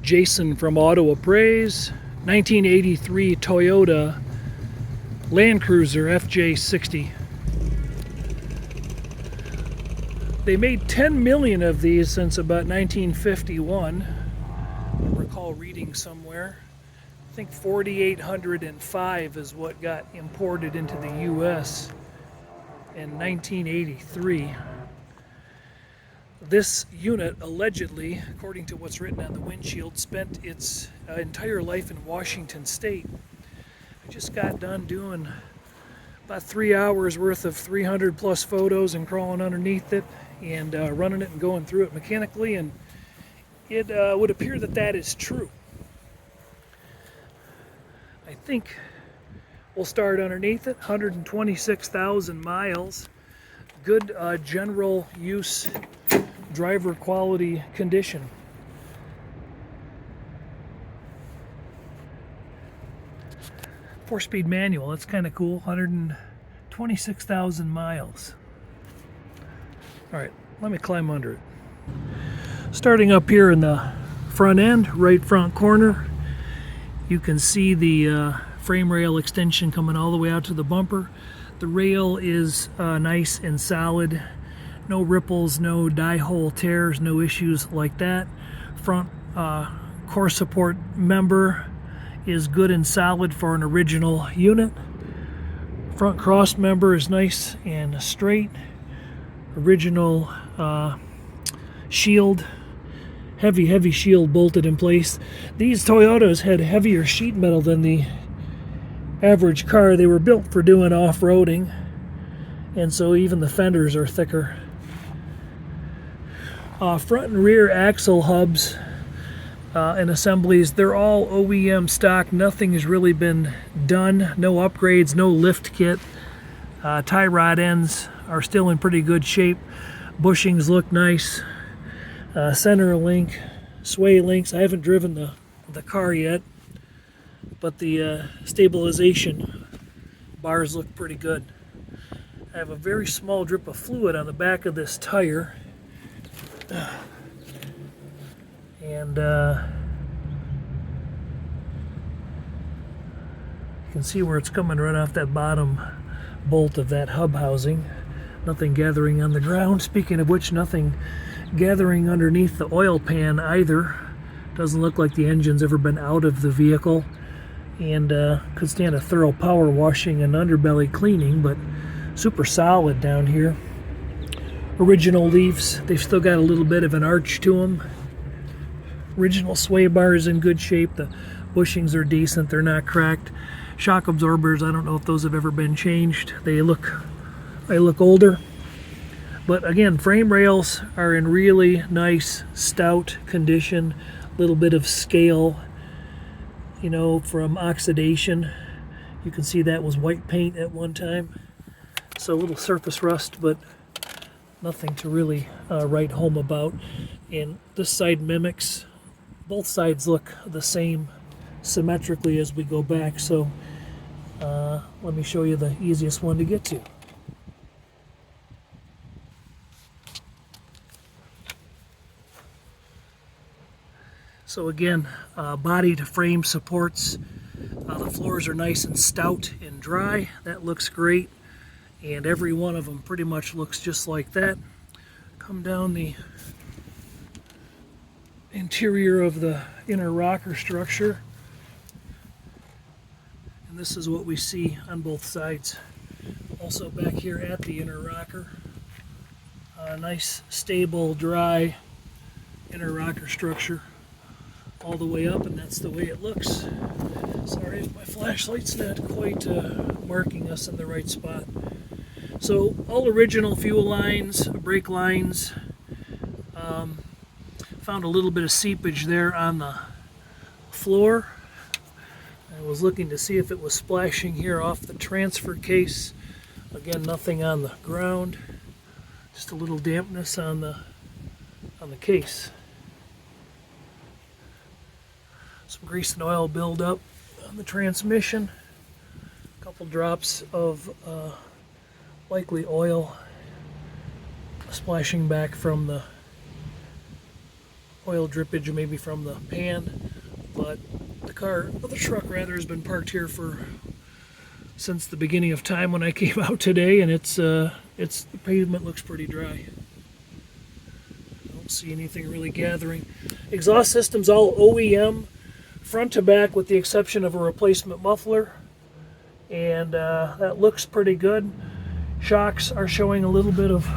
Jason from Auto Appraise, 1983 Toyota Land Cruiser FJ60. They made 10 million of these since about 1951. I recall reading somewhere. I think 4,805 is what got imported into the US in 1983. This unit allegedly, according to what's written on the windshield, spent its entire life in Washington State. I just got done doing about 3 hours worth of 300 plus photos and crawling underneath it and running it and going through it mechanically, and it would appear that that is true. I think we'll start underneath it. 126,000 miles. Good general use driver quality condition. Four-speed manual, that's kind of cool. 126,000 miles. All right, let me climb under it. Starting up here in the front end, right front corner, you can see the frame rail extension coming all the way out to the bumper. The rail is nice and solid. No ripples, no die hole tears, no issues like that. Front core support member is good and solid for an original unit. Front cross member is nice and straight. Original shield, heavy shield bolted in place. These Toyotas had heavier sheet metal than the average car. They were built for doing off-roading, and so even the fenders are thicker. Front and rear axle hubs and assemblies, they're all OEM stock. Nothing has really been done. No upgrades, no lift kit. Tie rod ends are still in pretty good shape. Bushings look nice. Center link, sway links. I haven't driven the car yet, but the stabilization bars look pretty good. I have a very small drip of fluid on the back of this tire. And you can see where it's coming right off that bottom bolt of that hub housing. Nothing gathering on the ground. Speaking of which, nothing gathering underneath the oil pan either. Doesn't look like the engine's ever been out of the vehicle, and could stand a thorough power washing and underbelly cleaning, but super solid down here. Original leaves, they've still got a little bit of an arch to them. Original sway bar is in good shape. The bushings are decent, they're not cracked. Shock absorbers, I don't know if those have ever been changed. They look older. But again, frame rails are in really nice, stout condition. A little bit of scale, you know, from oxidation. You can see that was white paint at one time. So a little surface rust, but nothing to really write home about. And this side mimics. Both sides look the same symmetrically as we go back. So let me show you the easiest one to get to. So again, body to frame supports. The floors are nice and stout and dry. That looks great. And every one of them pretty much looks just like that. Come down the interior of the inner rocker structure, and this is what we see on both sides. Also back here at the inner rocker, nice, stable, dry inner rocker structure all the way up, and that's the way it looks. Sorry if my flashlight's not quite marking us in the right spot. So all original fuel lines, brake lines. Found a little bit of seepage there on the floor. I was looking to see if it was splashing here off the transfer case. Again, nothing on the ground. Just a little dampness on the case. Some grease and oil buildup on the transmission. A couple drops of likely oil splashing back from the oil drippage maybe from the pan, but the truck rather, has been parked here since the beginning of time when I came out today, and the pavement looks pretty dry. I don't see anything really gathering. Exhaust system's all OEM, front to back, with the exception of a replacement muffler, and that looks pretty good. Shocks are showing a little bit of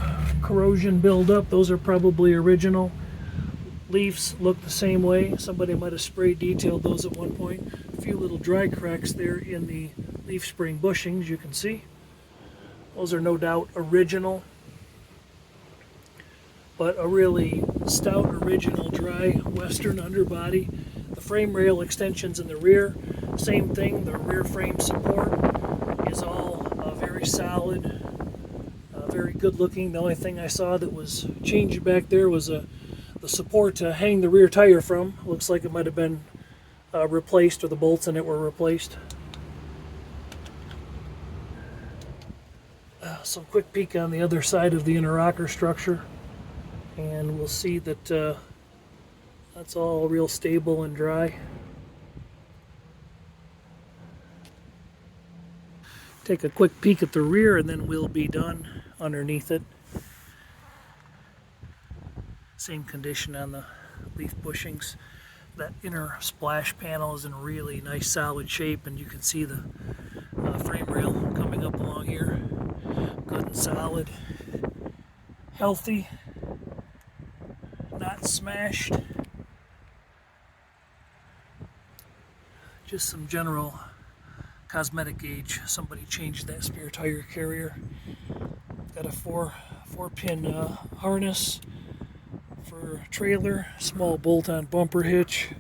corrosion buildup. Those are probably original. Leafs look the same way. Somebody might have spray detailed those at one point. A few little dry cracks there in the leaf spring bushings, you can see. Those are no doubt original, but a really stout original dry Western underbody. The frame rail extensions in the rear, same thing. The rear frame support is all very solid, very good looking. The only thing I saw that was changed back there was the support to hang the rear tire from. Looks like it might have been replaced, or the bolts in it were replaced. Some quick peek on the other side of the interrocker structure, and we'll see that that's all real stable and dry. Take a quick peek at the rear, and then we'll be done underneath it. Same condition on the leaf bushings. That inner splash panel is in really nice solid shape, and you can see the frame rail coming up along here. Good and solid, healthy, not smashed. Just some general cosmetic age. Somebody changed that spare tire carrier. Got a four-pin harness for trailer, small bolt-on bumper hitch.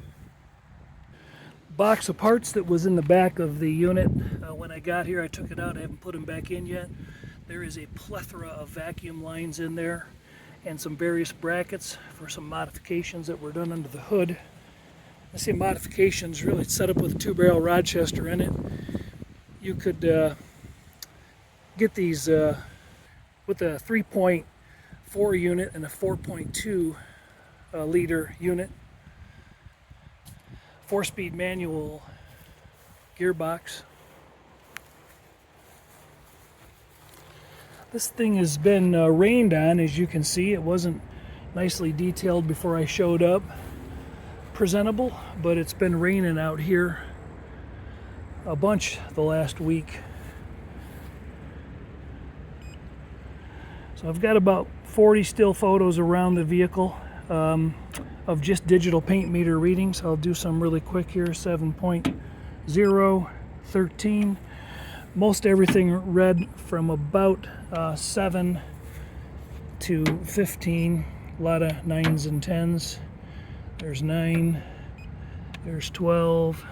Box of parts that was in the back of the unit when I got here. I took it out. I haven't put them back in yet. There is a plethora of vacuum lines in there and some various brackets for some modifications that were done under the hood. I say modifications, really set up with a 2-barrel Rochester in it. You could get these with a 3.4 unit and a 4.2 liter unit. 4-speed manual gearbox. This thing has been rained on, as you can see. It wasn't nicely detailed before I showed up. Presentable, but it's been raining out here a bunch the last week. So I've got about 40 still photos around the vehicle of just digital paint meter readings. I'll do some really quick here. 7.0, 13. Most everything read from about 7 to 15. A lot of 9s and 10s. There's 9. There's 12.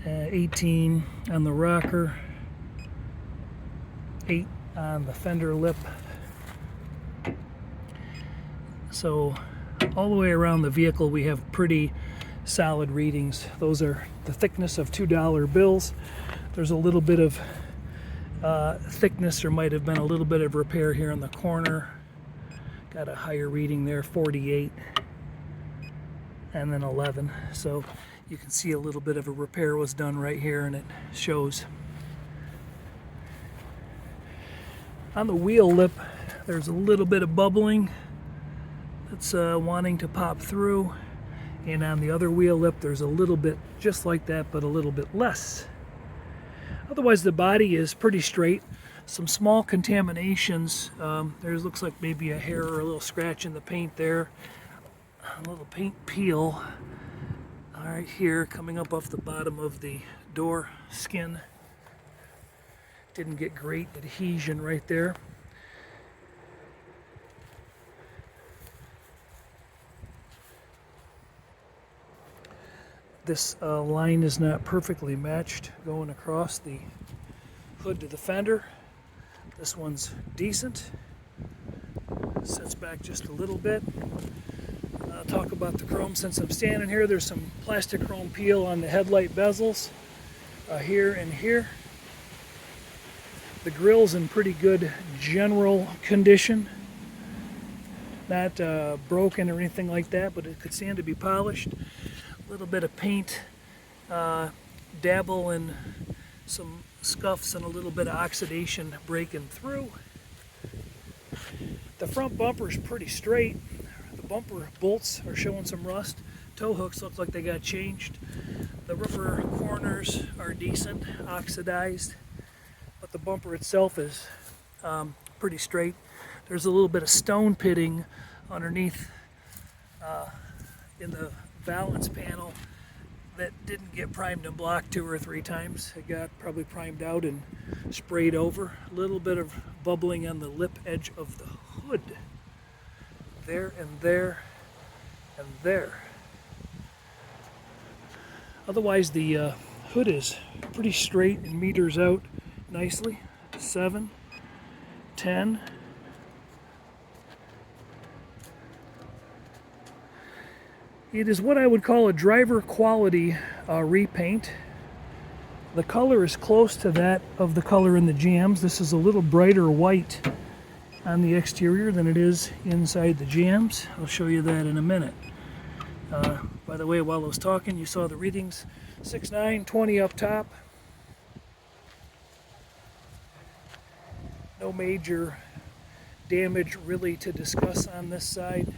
18 on the rocker. 8 on the fender lip. So all the way around the vehicle we have pretty solid readings. Those are the thickness of $2 bills. There's a little bit of thickness. There might have been a little bit of repair here in the corner. Got a higher reading there, 48, and then 11. So you can see a little bit of a repair was done right here, and it shows. On the wheel lip, there's a little bit of bubbling that's wanting to pop through. And on the other wheel lip, there's a little bit just like that, but a little bit less. Otherwise, the body is pretty straight. Some small contaminations. There looks like maybe a hair or a little scratch in the paint there. A little paint peel. All right, here coming up off the bottom of the door skin. Didn't get great adhesion right there. This line is not perfectly matched going across the hood to the fender. This one's decent. Sets back just a little bit. I'll talk about the chrome since I'm standing here. There's some plastic chrome peel on the headlight bezels here and here. The grill's in pretty good general condition. not broken or anything like that, but it could stand to be polished. A little bit of paint, dabble in some scuffs and a little bit of oxidation breaking through. The front bumper is pretty straight. The bumper bolts are showing some rust. Tow hooks look like they got changed. The rubber corners are decent, oxidized, but the bumper itself is pretty straight. There's a little bit of stone pitting underneath in the valance panel that didn't get primed and blocked 2 or 3 times. It got probably primed out and sprayed over. A little bit of bubbling on the lip edge of the hood. There and there and there. Otherwise, the hood is pretty straight and meters out nicely. 7, 10. It is what I would call a driver quality repaint. The color is close to that of the color in the jams. This is a little brighter white on the exterior than it is inside the jams. I'll show you that in a minute. By the way, while I was talking, you saw the readings. 6.9, 20 up top. No major damage really to discuss on this side.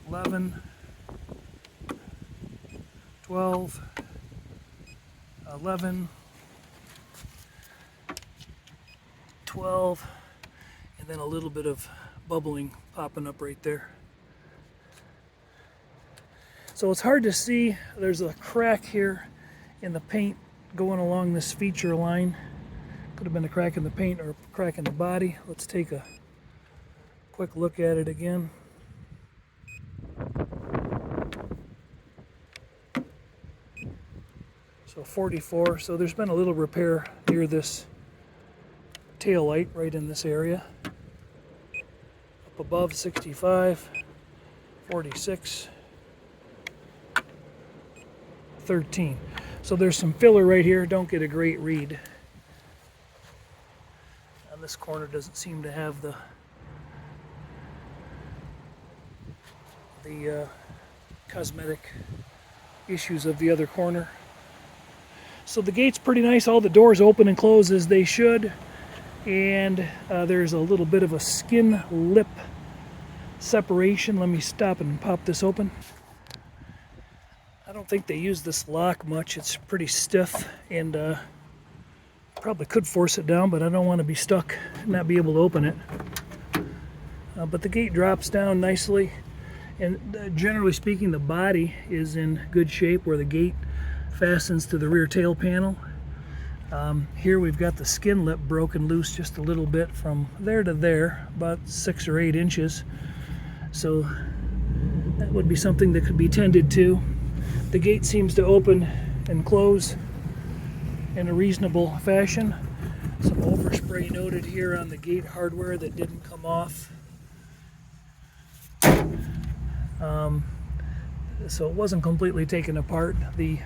11, 12, 11, 12, and then a little bit of bubbling popping up right there. So it's hard to see. There's a crack here in the paint going along this feature line. Could have been a crack in the paint or a crack in the body. Let's take a quick look at it again. So 44, so there's been a little repair near this tail light right in this area. Up above 65, 46, 13. So there's some filler right here. Don't get a great read. And this corner doesn't seem to have the cosmetic issues of the other corner. So the gate's pretty nice. All the doors open and close as they should. And there's a little bit of a skin lip separation. Let me stop and pop this open. I don't think they use this lock much. It's pretty stiff, and probably could force it down, but I don't want to be stuck and not be able to open it. But the gate drops down nicely, and generally speaking, the body is in good shape where the gate fastens to the rear tail panel. Here we've got the skin lip broken loose just a little bit from there to there, about 6 or 8 inches. So that would be something that could be tended to. The gate seems to open and close in a reasonable fashion. Some overspray noted here on the gate hardware that didn't come off. So it wasn't completely taken apart. The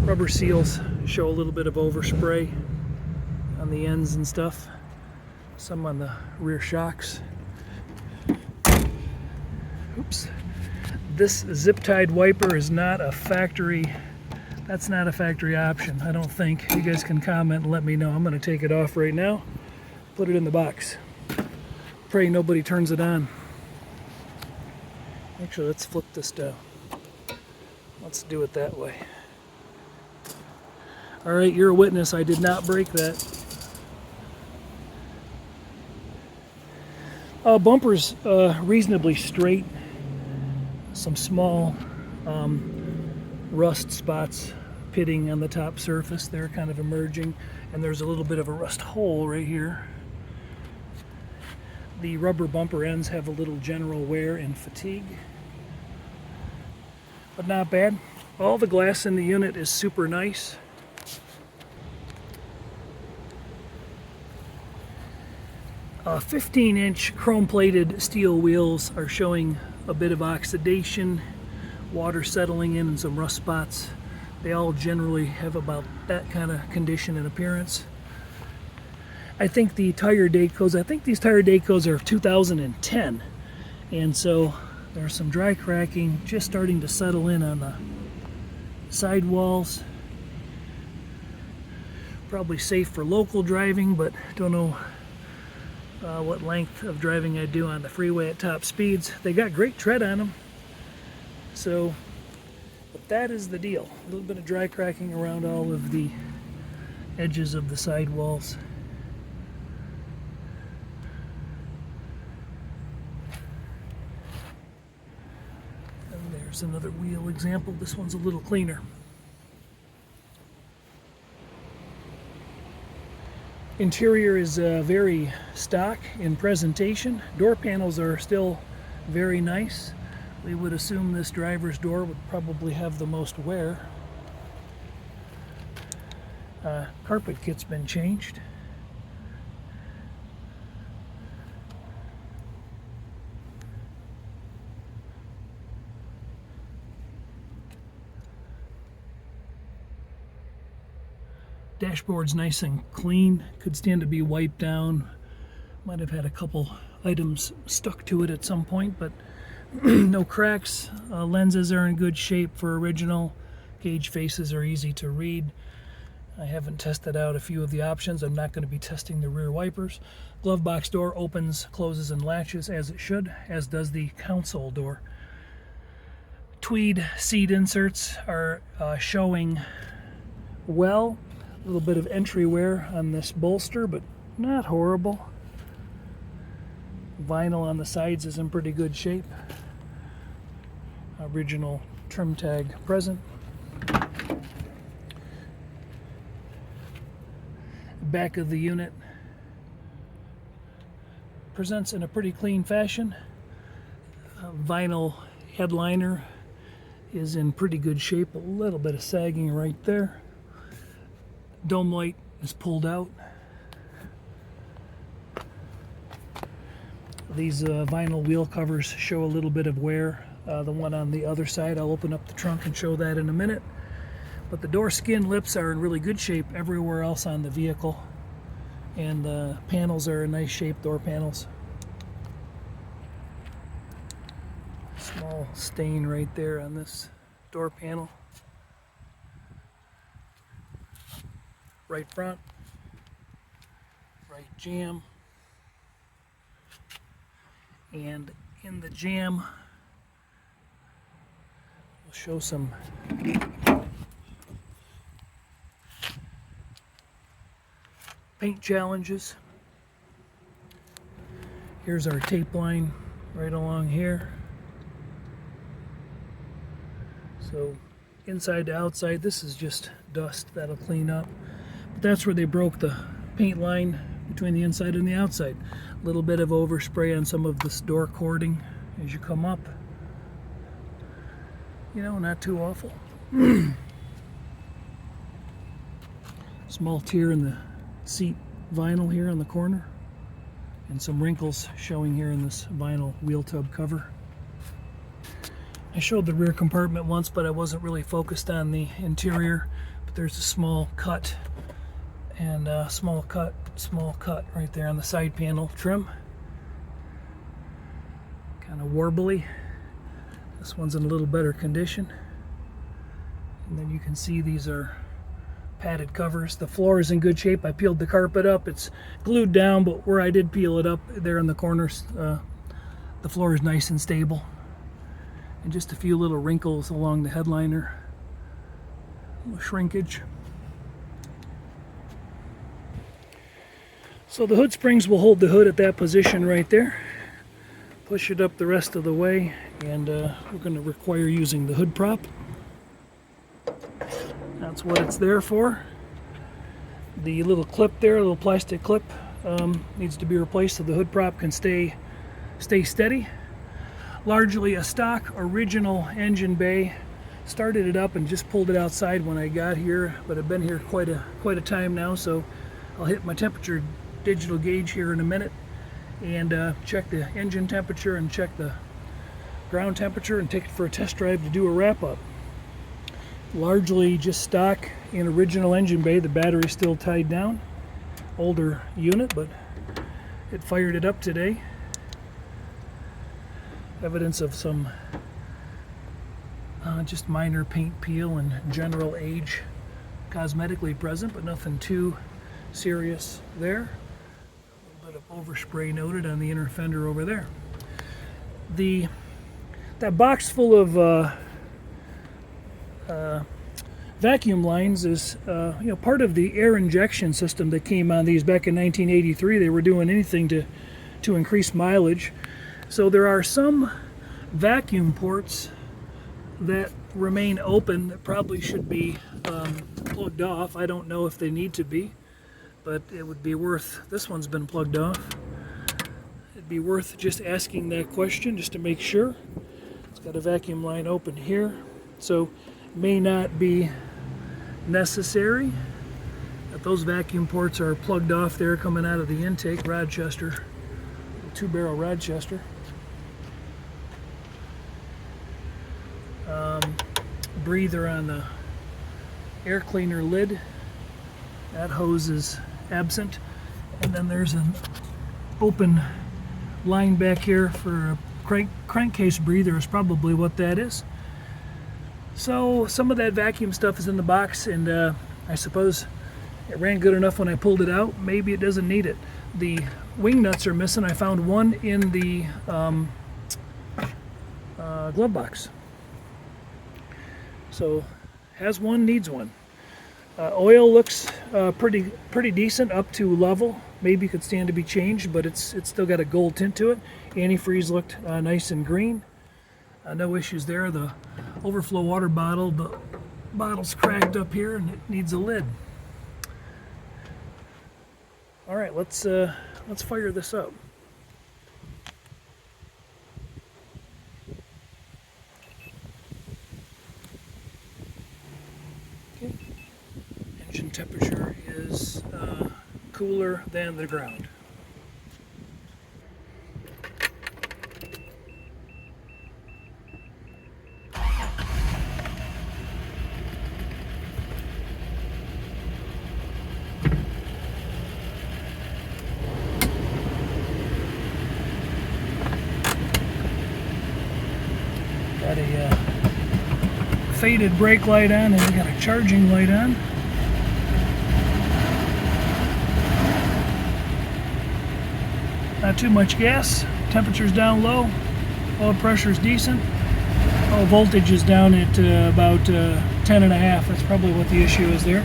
rubber seals show a little bit of overspray on the ends and stuff. Some on the rear shocks. Oops. This zip-tied wiper is not a factory, that's not a factory option, I don't think. You guys can comment and let me know. I'm going to take it off right now, put it in the box. Pray nobody turns it on. Actually, let's flip this down. Let's do it that way. All right, you're a witness. I did not break that. Bumper's reasonably straight. Some small rust spots pitting on the top surface. They're kind of emerging, and there's a little bit of a rust hole right here. The rubber bumper ends have a little general wear and fatigue, but not bad. All the glass in the unit is super nice. 15-inch chrome-plated steel wheels are showing a bit of oxidation, water settling in, and some rust spots. They all generally have about that kind of condition and appearance. I think the tire date codes, I think these tire date codes are 2010. And so there's some dry cracking just starting to settle in on the sidewalls. Probably safe for local driving, but don't know what length of driving I do on the freeway at top speeds. They got great tread on them. So, but that is the deal. A little bit of dry cracking around all of the edges of the sidewalls. And there's another wheel example. This one's a little cleaner. Interior is very stock in presentation. Door panels are still very nice. We would assume this driver's door would probably have the most wear. Carpet kit's been changed. Dashboard's nice and clean, could stand to be wiped down. Might have had a couple items stuck to it at some point, but no cracks. Lenses are in good shape for original. Gauge faces are easy to read. I haven't tested out a few of the options. I'm not going to be testing the rear wipers. Glove box door opens, closes, and latches as it should, as does the console door. Tweed seat inserts are showing well. A little bit of entry wear on this bolster, but not horrible. Vinyl on the sides is in pretty good shape. Original trim tag present. Back of the unit presents in a pretty clean fashion. Vinyl headliner is in pretty good shape. A little bit of sagging right there. Dome light is pulled out. These vinyl wheel covers show a little bit of wear. The one on the other side, I'll open up the trunk and show that in a minute. But the door skin lips are in really good shape everywhere else on the vehicle. And the panels are in nice shape, door panels. Small stain right there on this door panel. Right front, right jam, and in the jam we'll show some paint challenges. Here's our tape line right along here. So inside to outside, this is just dust that'll clean up. That's where they broke the paint line between the inside and the outside. A little bit of overspray on some of this door cording as you come up. You know, not too awful. Small tear in the seat vinyl here on the corner. And some wrinkles showing here in this vinyl wheel tub cover. I showed the rear compartment once, but I wasn't really focused on the interior. But there's a small cut. And small cut right there on the side panel trim. Kind of warbly. This one's in a little better condition. And then you can see these are padded covers. The floor is in good shape. I peeled the carpet up. It's glued down, but where I did peel it up there in the corners, the floor is nice and stable. And just a few little wrinkles along the headliner. A little shrinkage. So the hood springs will hold the hood at that position right there. Push it up the rest of the way, and we're going to require using the hood prop. That's what it's there for. The little clip there, a little plastic clip, needs to be replaced so the hood prop can stay steady. Largely a stock original engine bay. Started it up and just pulled it outside when I got here, but I've been here quite a time now, so I'll hit my temperature digital gauge here in a minute and check the engine temperature and check the ground temperature and take it for a test drive to do a wrap-up. Largely just stock in original engine bay. The battery's still tied down. older unit, but it fired it up today. Evidence of some just minor paint peel and general age cosmetically present, but nothing too serious there. A little bit of overspray noted on the inner fender over there. That box full of vacuum lines is part of the air injection system that came on these back in 1983. They were doing anything to increase mileage. So there are some vacuum ports that remain open that probably should be plugged off. I don't know if they need to be, but it would be worth, this one's been plugged off. It'd be worth just asking that question just to make sure. It's got a vacuum line open here, so it may not be necessary that those vacuum ports are plugged off there coming out of the intake. Rochester, 2-barrel Rochester. Breather on the air cleaner lid. That hose is absent. And then there's an open line back here for a crankcase breather is probably what that is. So some of that vacuum stuff is in the box, and I suppose it ran good enough when I pulled it out. Maybe it doesn't need it. The wing nuts are missing. I found one in the glove box. So has one, needs one. Oil looks pretty decent, up to level. Maybe could stand to be changed, but it's still got a gold tint to it. Antifreeze looked nice and green. No issues there. The overflow water bottle, the bottle's cracked up here and it needs a lid. All right, let's fire this up. Okay. Engine temperature is cooler than the ground. Got a faded brake light on, and we got a charging light on. Not too much gas. Temperature's down low. Oil pressure's decent. Oil voltage is down at about 10.5. That's probably what the issue is there.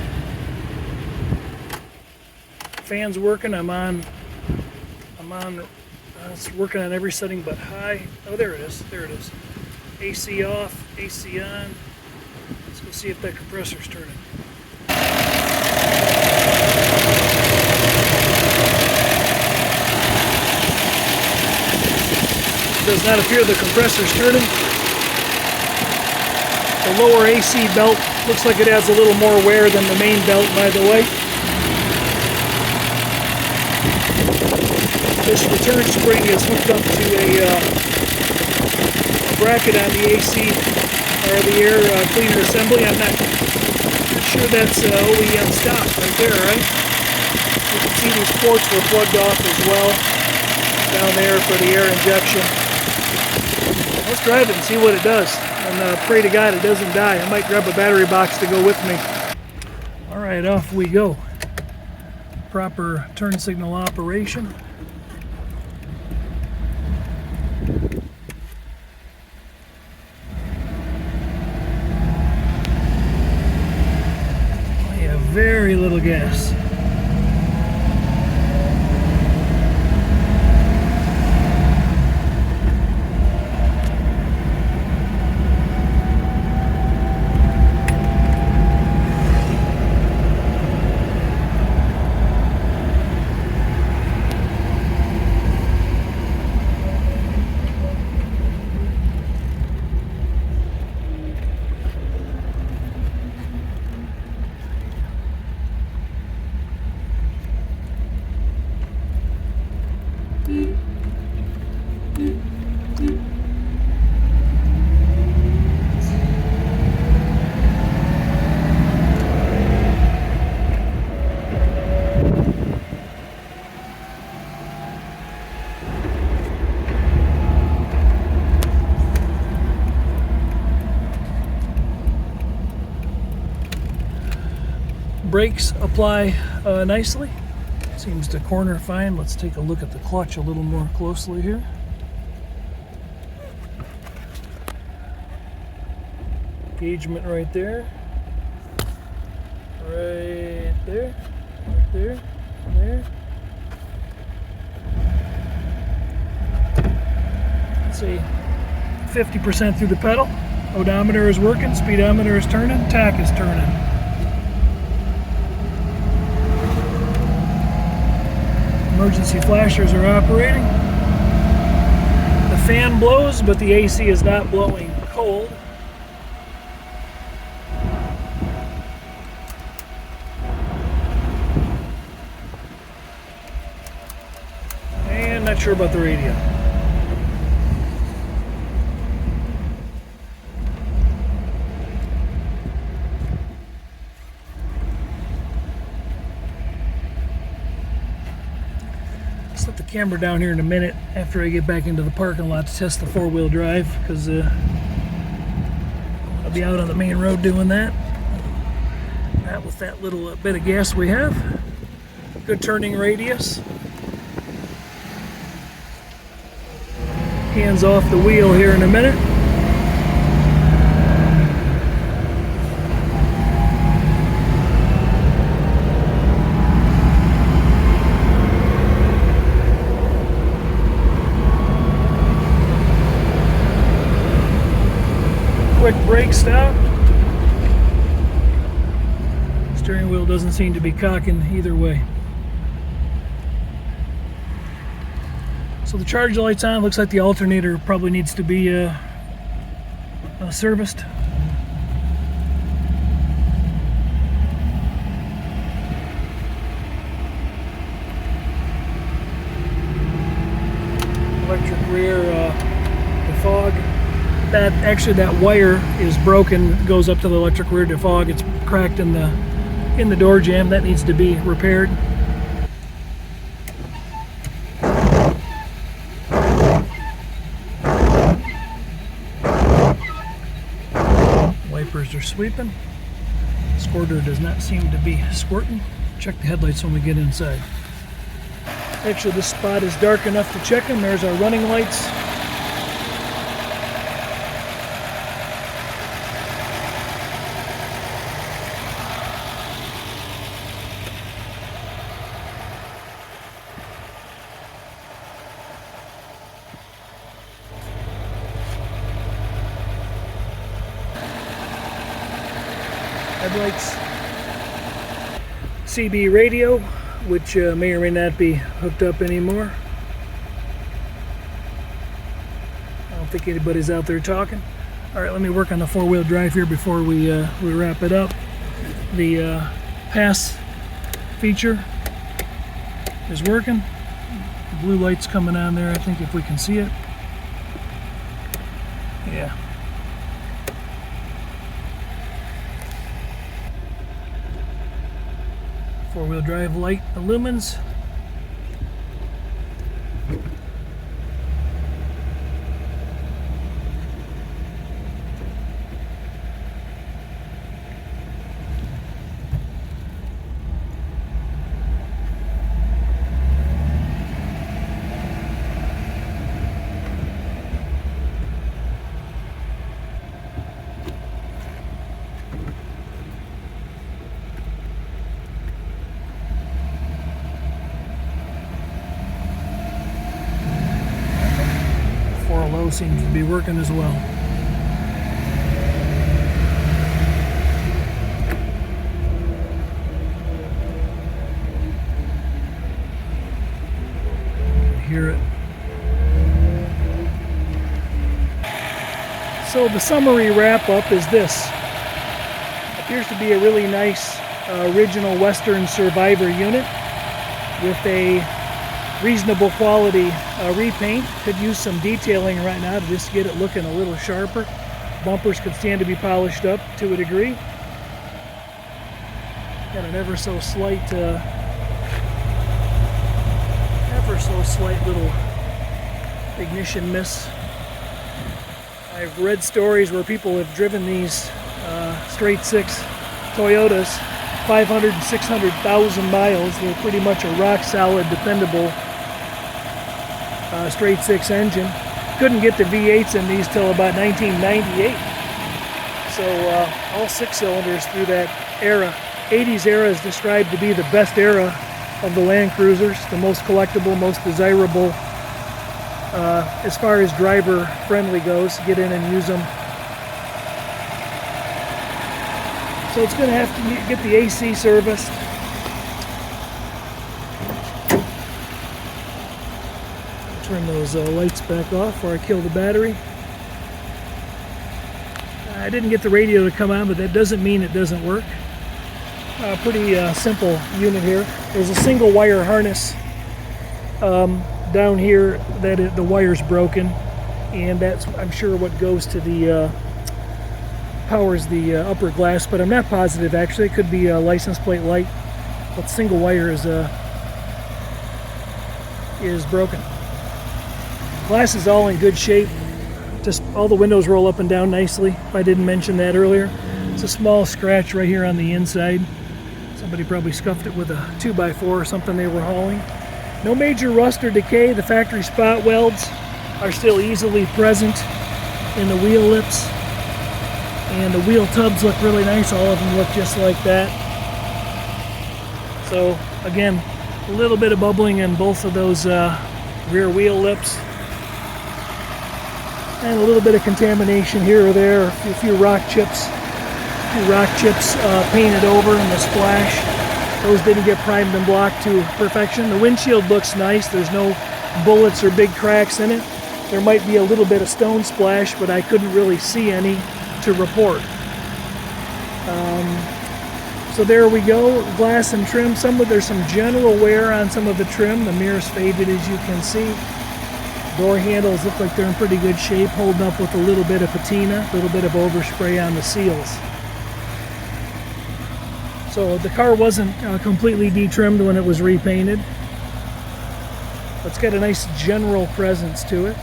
Fan's working. I'm on. It's working on every setting but high. Oh, there it is. There it is. AC off, AC on. Let's go see if that compressor's turning. Does not appear the compressor's turning. The lower AC belt looks like it adds a little more wear than the main belt, by the way. This return spring is hooked up to a bracket on the AC or the air cleaner assembly. I'm not sure that's OEM stock right there, right? You can see these ports were plugged off as well down there for the air injection. Let's drive it and see what it does, and pray to God it doesn't die. I might grab a battery box to go with me. All right, off we go. Proper turn signal operation. Very little gas. brakes apply nicely. Seems to corner fine. Let's take a look at the clutch a little more closely here. Engagement right there. Right there. Right there. There. Let's see. 50% through the pedal. Odometer is working. Speedometer is turning. Tach is turning. Emergency flashers are operating. The fan blows, but the AC is not blowing cold. And not sure about the radio. Set the camera down here in a minute after I get back into the parking lot to test the four-wheel drive, because I'll be out on the main road doing that. Not with that little bit of gas we have. Good turning radius. Hands off the wheel here in a minute. Quick brake stop. Steering wheel doesn't seem to be cocking either way. So the charge light's on. Looks like the alternator probably needs to be serviced. Electric rear defog. That wire is broken, goes up to the electric rear defog. It's cracked in the door jamb. That needs to be repaired. Wipers are sweeping. Squirter does not seem to be squirting. Check the headlights when we get inside. Actually, this spot is dark enough to check them. There's our running lights. Headlights. CB radio, which may or may not be hooked up anymore. I don't think anybody's out there talking. All right, let me work on the four-wheel drive here before we wrap it up. The pass feature is working. The blue light's coming on there, I think, if we can see it. Yeah. Four-wheel drive light illumines. Low seems to be working as well. Hear it. So the summary wrap up is this. Appears to be a really nice original Western Survivor unit with a reasonable quality repaint. Could use some detailing right now to just get it looking a little sharper. Bumpers could stand to be polished up to a degree. Got an ever so slight little ignition miss. I've read stories where people have driven these straight six Toyotas 500 and 600,000 miles. They're pretty much a rock solid, dependable straight six engine. Couldn't get the V8s in these till about 1998. So all six cylinders through that era. 80s era is described to be the best era of the Land Cruisers, the most collectible, most desirable as far as driver friendly goes. Get in and use them. So it's going to have to get the AC serviced. Turn those lights back off before I kill the battery. I didn't get the radio to come on, but that doesn't mean it doesn't work. Pretty simple unit here. There's a single wire harness down here that the wire's broken, and that's, I'm sure, what goes to the powers the upper glass, but I'm not positive actually. It could be a license plate light, but single wire is broken. Glass is all in good shape. Just all the windows roll up and down nicely. If I didn't mention that earlier. It's a small scratch right here on the inside. Somebody probably scuffed it with a 2x4 or something they were hauling. No major rust or decay. The factory spot welds are still easily present in the wheel lips. And the wheel tubs look really nice. All of them look just like that. So again, a little bit of bubbling in both of those rear wheel lips. And a little bit of contamination here or there. A few rock chips. Painted over in the splash. Those didn't get primed and blocked to perfection. The windshield looks nice. There's no bullets or big cracks in it. There might be a little bit of stone splash, but I couldn't really see any to report. So there we go. Glass and trim. There's some general wear on some of the trim. The mirror's faded, as you can see. Door handles look like they're in pretty good shape, holding up with a little bit of patina, a little bit of overspray on the seals. So the car wasn't completely detrimmed when it was repainted. It's got a nice general presence to it,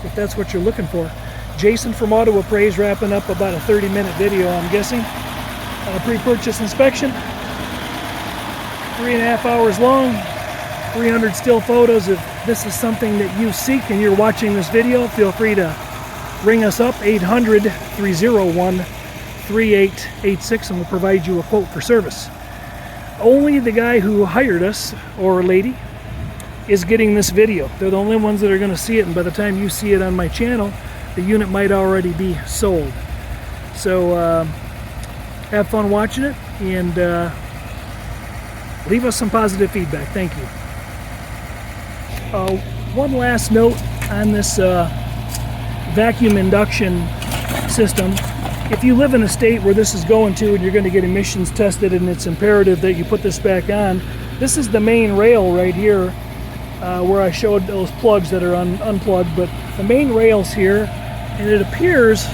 if that's what you're looking for. Jason from Auto Appraise wrapping up about a 30-minute video, I'm guessing, on a pre-purchase inspection. 3.5 hours long, 300 still photos. If this is something that you seek and you're watching this video, feel free to ring us up, 800-301-3886, and we'll provide you a quote for service. Only the guy who hired us, or lady, is getting this video. They're the only ones that are going to see it, and by the time you see it on my channel, the unit might already be sold. So have fun watching it, and leave us some positive feedback. Thank you. One last note on this vacuum induction system. If you live in a state where this is going to and you're going to get emissions tested and it's imperative that you put this back on, this is the main rail right here where I showed those plugs that are unplugged, but the main rail's here, and it appears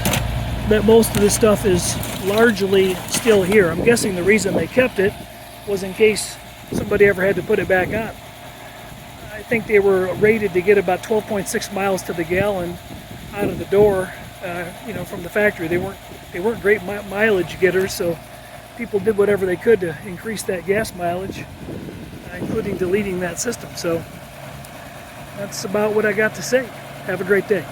that most of this stuff is largely still here. I'm guessing the reason they kept it was in case somebody ever had to put it back on. I think they were rated to get about 12.6 miles to the gallon out of the door, from the factory. They weren't great mileage getters, so people did whatever they could to increase that gas mileage, including deleting that system. So that's about what I got to say. Have a great day.